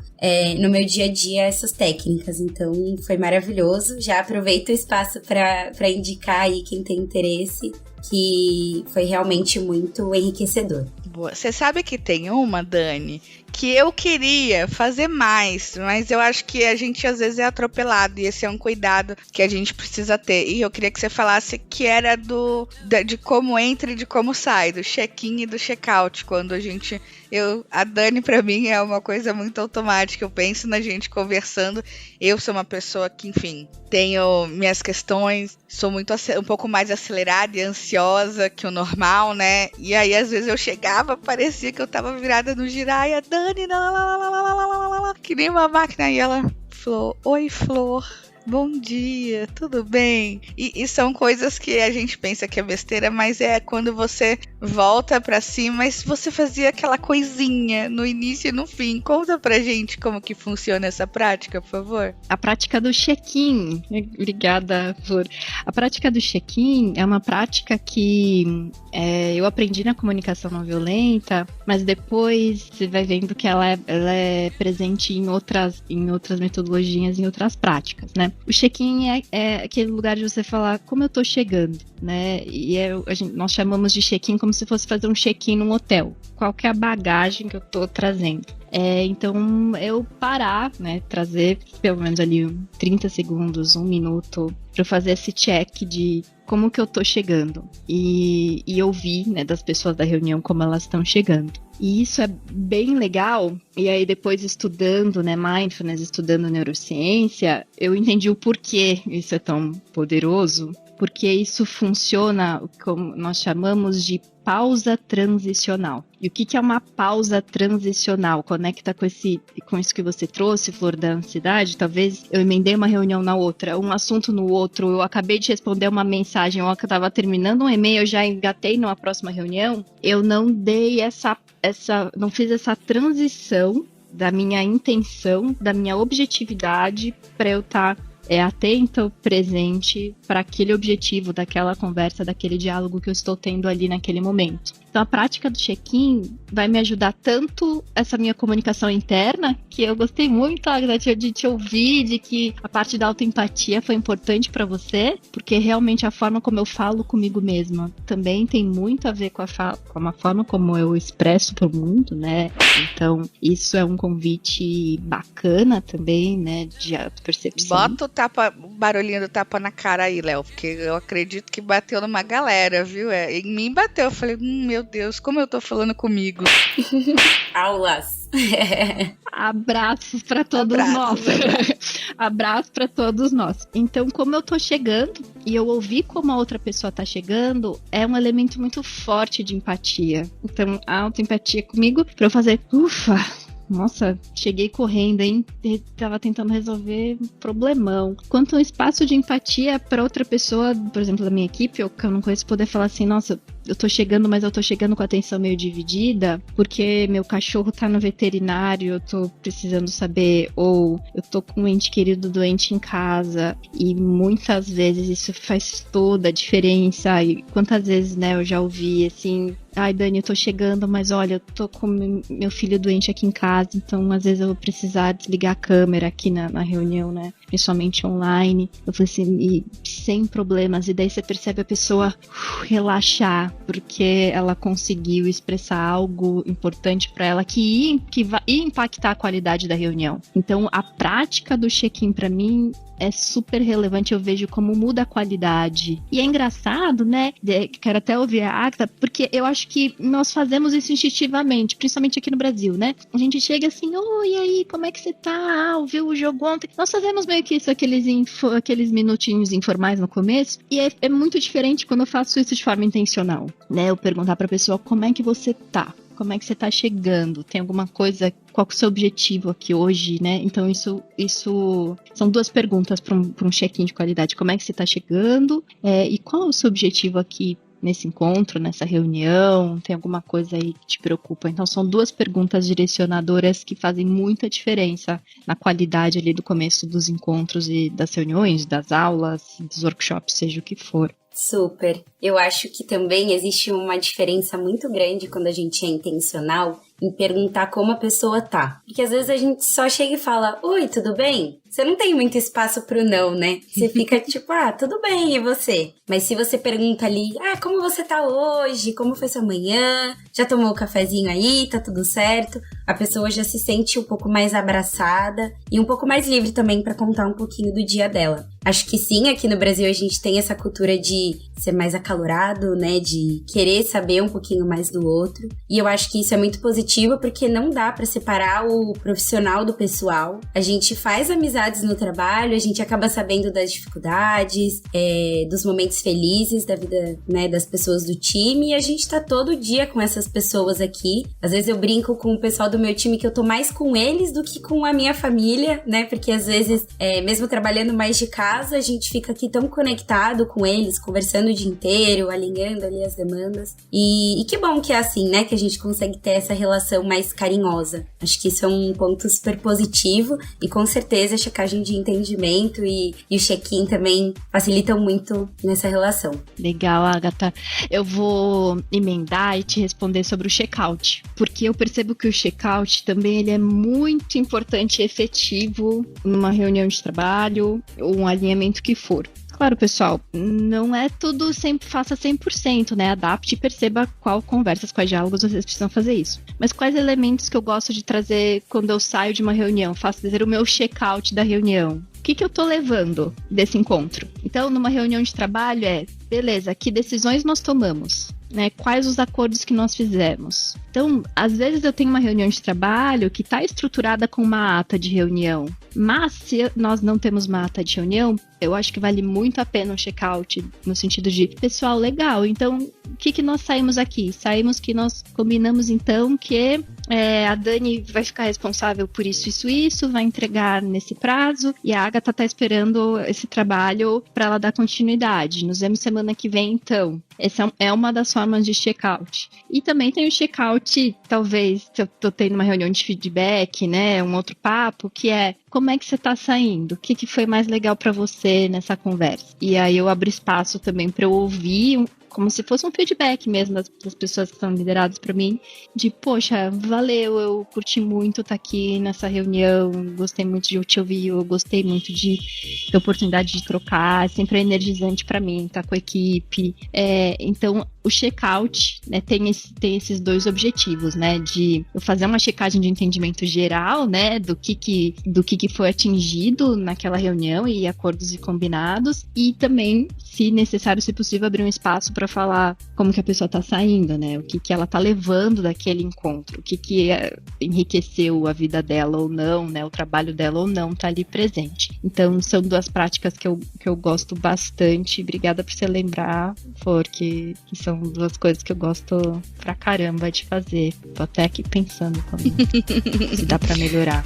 no meu dia a dia essas técnicas. Então, foi maravilhoso. Já aproveito o espaço para indicar aí quem tem interesse, que foi realmente muito enriquecedor. Boa. Você sabe que tem uma, Dani, que eu queria fazer mais, mas eu acho que a gente às vezes é atropelado e esse é um cuidado que a gente precisa ter. E eu queria que você falasse que era de como entra e de como sai, do check-in e do check-out, quando a Dani pra mim é uma coisa muito automática, eu penso na gente conversando, eu sou uma pessoa que, enfim, tenho minhas questões, sou um pouco mais acelerada e ansiosa que o normal, né, e aí às vezes eu chegava, parecia que eu tava virada no giraia, Dani, que nem uma máquina, e ela falou, oi Flor, bom dia, tudo bem? E são coisas que a gente pensa que é besteira, mas é quando você volta pra cima, mas você fazia aquela coisinha no início e no fim. Conta pra gente como que funciona essa prática, por favor. A prática do check-in. Obrigada, Flor. A prática do check-in é uma prática que eu aprendi na comunicação não violenta, mas depois você vai vendo que ela é presente em outras metodologias, em outras práticas, né? O check-in é aquele lugar de você falar como eu tô chegando, né? E nós chamamos de check-in como se fosse fazer um check-in num hotel. qual que é a bagagem que eu tô trazendo. Então, eu parar, né, trazer pelo menos ali 30 segundos, 1 minuto, para fazer esse check de como que eu tô chegando. E ouvir, né, das pessoas da reunião como elas estão chegando. E isso é bem legal. E aí depois estudando, né, mindfulness, estudando neurociência, eu entendi o porquê isso é tão poderoso. Porque isso funciona, como nós chamamos de pausa transicional. E o que é uma pausa transicional? Conecta com isso que você trouxe, Flor, da ansiedade. Talvez eu emendei uma reunião na outra, um assunto no outro, eu acabei de responder uma mensagem, eu estava terminando um e-mail, eu já engatei numa próxima reunião. Eu não dei não fiz essa transição da minha intenção, da minha objetividade para eu estar atento, presente para aquele objetivo, daquela conversa, daquele diálogo que eu estou tendo ali naquele momento. Então, a prática do check-in vai me ajudar tanto essa minha comunicação interna, que eu gostei muito, Agatha, de te ouvir, de que a parte da autoempatia foi importante para você, porque realmente a forma como eu falo comigo mesma também tem muito a ver com a forma como eu expresso para o mundo, né? Então, isso é um convite bacana também, né, de autopercepção. Bota o barulhinho do tapa na cara aí, Léo, porque eu acredito que bateu numa galera, viu? Em mim bateu, eu falei, meu Deus, como eu tô falando comigo. Aulas. Abraços para todos nós. Abraço para todos nós. Então, como eu tô chegando e eu ouvi como a outra pessoa tá chegando, é um elemento muito forte de empatia. Então, a autoempatia comigo, para eu fazer, ufa, nossa, cheguei correndo, hein? Tava tentando resolver um problemão. Quanto ao espaço de empatia para outra pessoa, por exemplo, da minha equipe, ou que eu não conheço, poder falar assim, nossa, eu tô chegando, mas eu tô chegando com a atenção meio dividida, porque meu cachorro tá no veterinário, eu tô precisando saber, ou eu tô com um ente querido doente em casa, e muitas vezes isso faz toda a diferença. E quantas vezes, né, eu já ouvi assim, ai, Dani, eu tô chegando, mas olha, eu tô com meu filho doente aqui em casa, então às vezes eu vou precisar desligar a câmera aqui na reunião, né, principalmente online. Eu falei assim, e sem problemas, e daí você percebe a pessoa relaxar, porque ela conseguiu expressar algo importante para ela que vai impactar a qualidade da reunião. Então, a prática do check-in para mim é super relevante, eu vejo como muda a qualidade. E é engraçado, né? Quero até ouvir a Agatha, porque eu acho que nós fazemos isso instintivamente, principalmente aqui no Brasil, né? A gente chega assim, oi, e aí, como é que você tá? Viu o jogo ontem? Nós fazemos meio que isso, aqueles minutinhos informais no começo, e é muito diferente quando eu faço isso de forma intencional, né? Eu perguntar pra pessoa, como é que você tá? Como é que você tá chegando? Tem alguma coisa? Qual é o seu objetivo aqui hoje, né? Então, isso são duas perguntas para um check-in de qualidade. Como é que você tá chegando? E qual é o seu objetivo aqui nesse encontro, nessa reunião? Tem alguma coisa aí que te preocupa? Então, são duas perguntas direcionadoras que fazem muita diferença na qualidade ali do começo dos encontros e das reuniões, das aulas, dos workshops, seja o que for. Super. Eu acho que também existe uma diferença muito grande quando a gente é intencional em perguntar como a pessoa tá. Porque às vezes a gente só chega e fala, oi, tudo bem? Você não tem muito espaço pro não, né? Você fica tipo, tudo bem, e você? Mas se você pergunta ali, como você tá hoje? Como foi sua manhã? Já tomou o cafezinho aí? Tá tudo certo? A pessoa já se sente um pouco mais abraçada e um pouco mais livre também pra contar um pouquinho do dia dela. Acho que sim, aqui no Brasil a gente tem essa cultura de ser mais acalorado, né? De querer saber um pouquinho mais do outro. E eu acho que isso é muito positivo porque não dá pra separar o profissional do pessoal. A gente faz amizades no trabalho, a gente acaba sabendo das dificuldades, dos momentos felizes da vida, né, das pessoas do time, e a gente tá todo dia com essas pessoas aqui. Às vezes eu brinco com o pessoal do meu time que eu tô mais com eles do que com a minha família, né? Porque às vezes, mesmo trabalhando mais de casa, a gente fica aqui tão conectado com eles, conversando o dia inteiro, alinhando ali as demandas. E que bom que é assim, né? Que a gente consegue ter essa relação mais carinhosa. Acho que isso é um ponto super positivo e com certeza a checagem de entendimento e o check-in também facilitam muito nessa relação. Legal, Agatha. Eu vou emendar e te responder sobre o check-out, porque eu percebo que o check-out também ele é muito importante e efetivo numa reunião de trabalho ou um alinhamento que for. Claro, pessoal, não é tudo sempre faça 100%, né? Adapte e perceba quais diálogos vocês precisam fazer isso. Mas quais elementos que eu gosto de trazer quando eu saio de uma reunião? Faço dizer o meu check-out da reunião. O que eu tô levando desse encontro? Então, numa reunião de trabalho beleza, que decisões nós tomamos? Né, quais os acordos que nós fizemos. Então, às vezes eu tenho uma reunião de trabalho que está estruturada com uma ata de reunião, mas se nós não temos uma ata de reunião, eu acho que vale muito a pena um check-out, no sentido de, pessoal, legal, então, o que nós saímos aqui? Saímos que nós combinamos, então, que a Dani vai ficar responsável por isso, vai entregar nesse prazo, e a Agatha está esperando esse trabalho para ela dar continuidade. Nos vemos semana que vem, então. Essa é uma das formas de check-out. E também tem o check-out, talvez, se eu tô tendo uma reunião de feedback, né, um outro papo, que é, como é que você tá saindo? O que foi mais legal para você nessa conversa? E aí eu abro espaço também para eu ouvir, como se fosse um feedback mesmo das pessoas que são lideradas para mim, de, poxa, valeu, eu curti muito estar aqui nessa reunião, gostei muito de te ouvir, eu gostei muito de ter a oportunidade de trocar, sempre é energizante para mim estar com a equipe. Então, o check-out, né, tem esses dois objetivos, né, de eu fazer uma checagem de entendimento geral, né, do que foi atingido naquela reunião e acordos e combinados, e também, se necessário, se possível, abrir um espaço para falar como que a pessoa está saindo, né, o que ela está levando daquele encontro, o que enriqueceu a vida dela ou não, né, o trabalho dela ou não tá ali presente. Então, são duas práticas que eu gosto bastante. Obrigada por você lembrar, porque são duas coisas que eu gosto pra caramba de fazer. Tô até aqui pensando também se dá pra melhorar.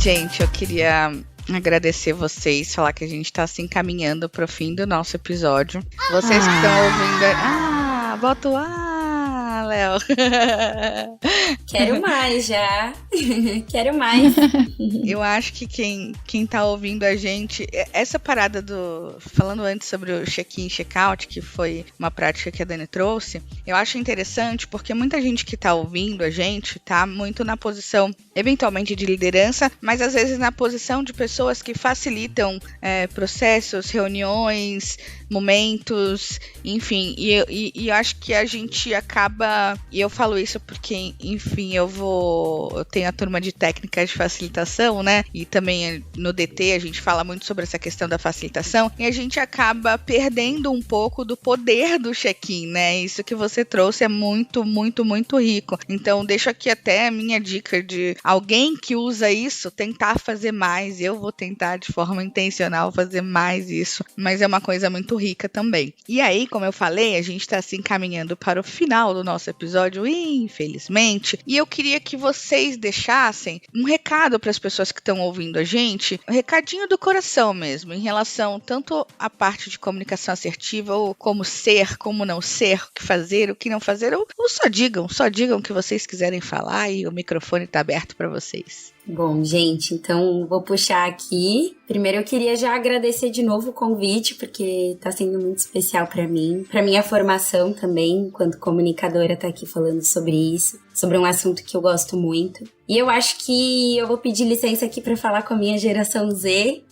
Gente, eu queria agradecer vocês, falar que a gente tá se encaminhando pro fim do nosso episódio. Vocês que estão ouvindo... bota o Léo. Quero mais já. Quero mais. Eu acho que quem tá ouvindo a gente, essa parada falando antes sobre o check-in e check-out, que foi uma prática que a Dani trouxe, eu acho interessante porque muita gente que tá ouvindo a gente tá muito na posição, eventualmente, de liderança, mas às vezes na posição de pessoas que facilitam processos, reuniões, momentos, enfim, e eu acho que a gente acaba, e eu falo isso porque, enfim, eu tenho a turma de técnicas de facilitação, né, e também no DT a gente fala muito sobre essa questão da facilitação, e a gente acaba perdendo um pouco do poder do check-in, né, isso que você trouxe é muito, muito, muito rico. Então deixo aqui até a minha dica de alguém que usa isso, tentar fazer mais. Eu vou tentar de forma intencional fazer mais isso, mas é uma coisa muito rica também. E aí, como eu falei, a gente está se encaminhando para o final do nosso episódio, infelizmente, e eu queria que vocês deixassem um recado para as pessoas que estão ouvindo a gente, um recadinho do coração mesmo, em relação tanto à parte de comunicação assertiva, ou como ser, como não ser, o que fazer, o que não fazer, ou só digam o que vocês quiserem falar e o microfone está aberto para vocês. Bom, gente, então vou puxar aqui. Primeiro eu queria já agradecer de novo o convite, porque tá sendo muito especial pra mim. Pra minha formação também, enquanto comunicadora, tá aqui falando sobre isso. Sobre um assunto que eu gosto muito. E eu acho que eu vou pedir licença aqui pra falar com a minha geração Z.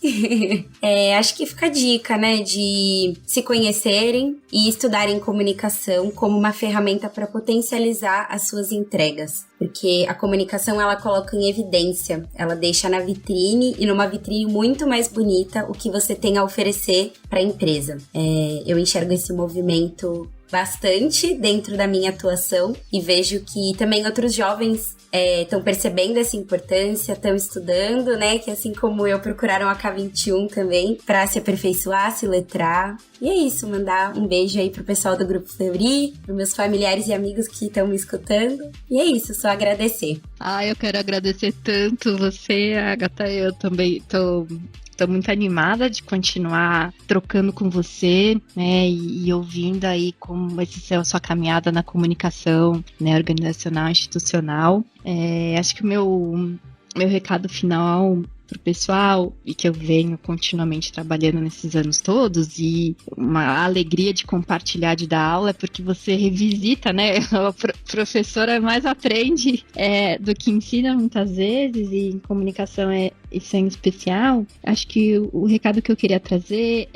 Acho que fica a dica, né, de se conhecerem e estudarem comunicação como uma ferramenta para potencializar as suas entregas. Porque a comunicação, ela coloca em evidência, ela deixa na vitrine, e numa vitrine muito mais bonita, o que você tem a oferecer para a empresa. Eu enxergo esse movimento bastante dentro da minha atuação e vejo que também outros jovens estão percebendo essa importância, estão estudando, né, que assim como eu procuraram a K21 também para se aperfeiçoar, se letrar. E é isso, mandar um beijo aí pro pessoal do Grupo Fleury, pros meus familiares e amigos que estão me escutando. E é isso, só agradecer. Eu quero agradecer tanto você, Agatha. Eu também tô muito animada de continuar trocando com você, né, e ouvindo aí como vai ser a sua caminhada na comunicação, né, organizacional, institucional. Acho que o meu recado final pro pessoal e que eu venho continuamente trabalhando nesses anos todos, e uma alegria de compartilhar, de dar aula, é porque você revisita, né? A professora mais aprende do que ensina muitas vezes, e em comunicação isso é em especial. Acho que o recado que eu queria trazer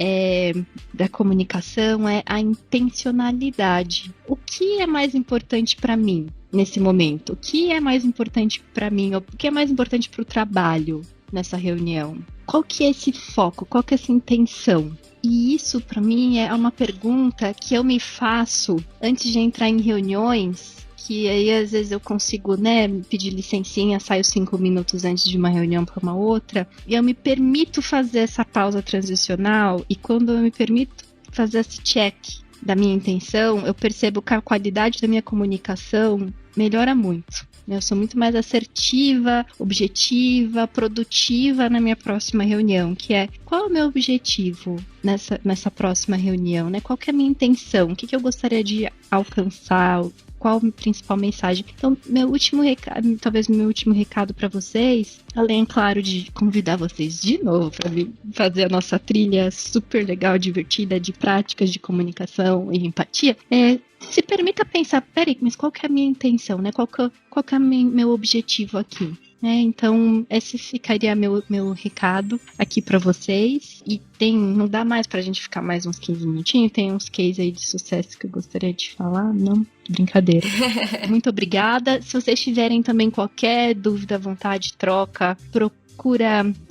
da comunicação é a intencionalidade. O que é mais importante para mim nesse momento? O que é mais importante para mim? O que é mais importante para o trabalho nessa reunião? Qual que é esse foco? Qual que é essa intenção? E isso, para mim, é uma pergunta que eu me faço antes de entrar em reuniões, que aí às vezes eu consigo, né, pedir licencinha, saio 5 minutos antes de uma reunião para uma outra, e eu me permito fazer essa pausa transicional, e quando eu me permito fazer esse check da minha intenção, eu percebo que a qualidade da minha comunicação melhora muito. Eu sou muito mais assertiva, objetiva, produtiva na minha próxima reunião, que é qual é o meu objetivo nessa próxima reunião, né? Qual que é a minha intenção? O que eu gostaria de alcançar? Qual a principal mensagem? Então, meu último recado para vocês, além, claro, de convidar vocês de novo para vir fazer a nossa trilha super legal, divertida, de práticas de comunicação e empatia, se permita pensar, peraí, mas qual que é a minha intenção, né? Qual que é meu objetivo aqui? Então, esse ficaria meu recado aqui para vocês. E não dá mais pra gente ficar mais uns 15 minutinhos. Tem uns cases aí de sucesso que eu gostaria de falar. Não, brincadeira. Muito obrigada. Se vocês tiverem também qualquer dúvida, vontade, troca, procura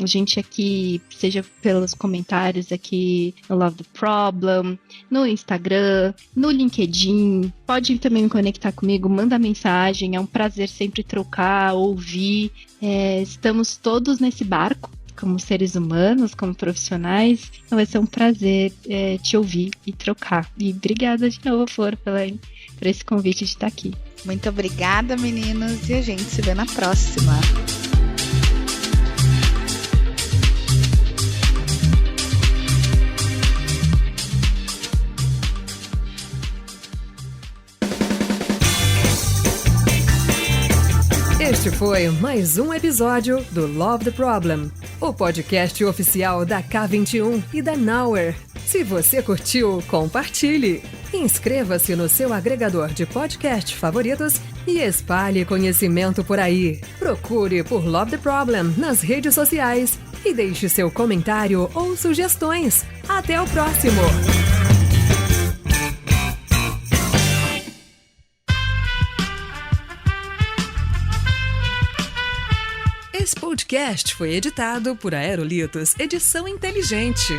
a gente aqui, seja pelos comentários aqui no Love the Problem, no Instagram, no LinkedIn. Pode também me conectar comigo, manda mensagem, é um prazer sempre trocar, ouvir. Estamos todos nesse barco, como seres humanos, como profissionais, então vai ser um prazer te ouvir e trocar. E obrigada de novo, Flor, por esse convite de estar aqui. Muito obrigada, meninos, e a gente se vê na próxima. Este foi mais um episódio do Love the Problem, o podcast oficial da K21 e da Nowhere. Se você curtiu, compartilhe. Inscreva-se no seu agregador de podcast favoritos e espalhe conhecimento por aí. Procure por Love the Problem nas redes sociais e deixe seu comentário ou sugestões. Até o próximo! Esse podcast foi editado por Aerolitos Edição Inteligente.